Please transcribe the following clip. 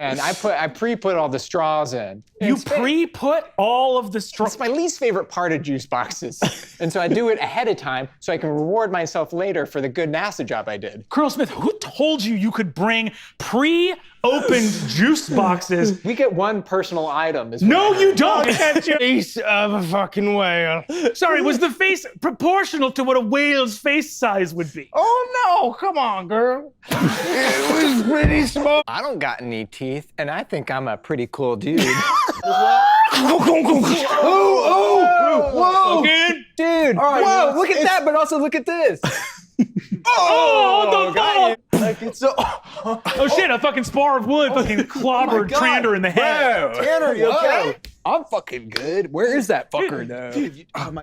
And I pre-put all the straws in. You pre-put all of the straws? It's my least favorite part of juice boxes. And so I do it ahead of time so I can reward myself later for the good NASA job I did. Colonel Smith, who told you could bring pre-opened juice boxes? We get one personal item. No, you don't! Face of a fucking whale. Sorry, was the face proportional to what a whale's face size would be? Oh no, come on, girl. It was pretty small. I don't got any teeth, and I think I'm a pretty cool dude. Whoa! Again? Dude, right, whoa, look at that, but also look at this. Oh, the fuck! Like it's so. Oh shit, a fucking spar of wood fucking clobbered Trander in the head. Tanner, you okay? I'm fucking good. Where is that fucker, though?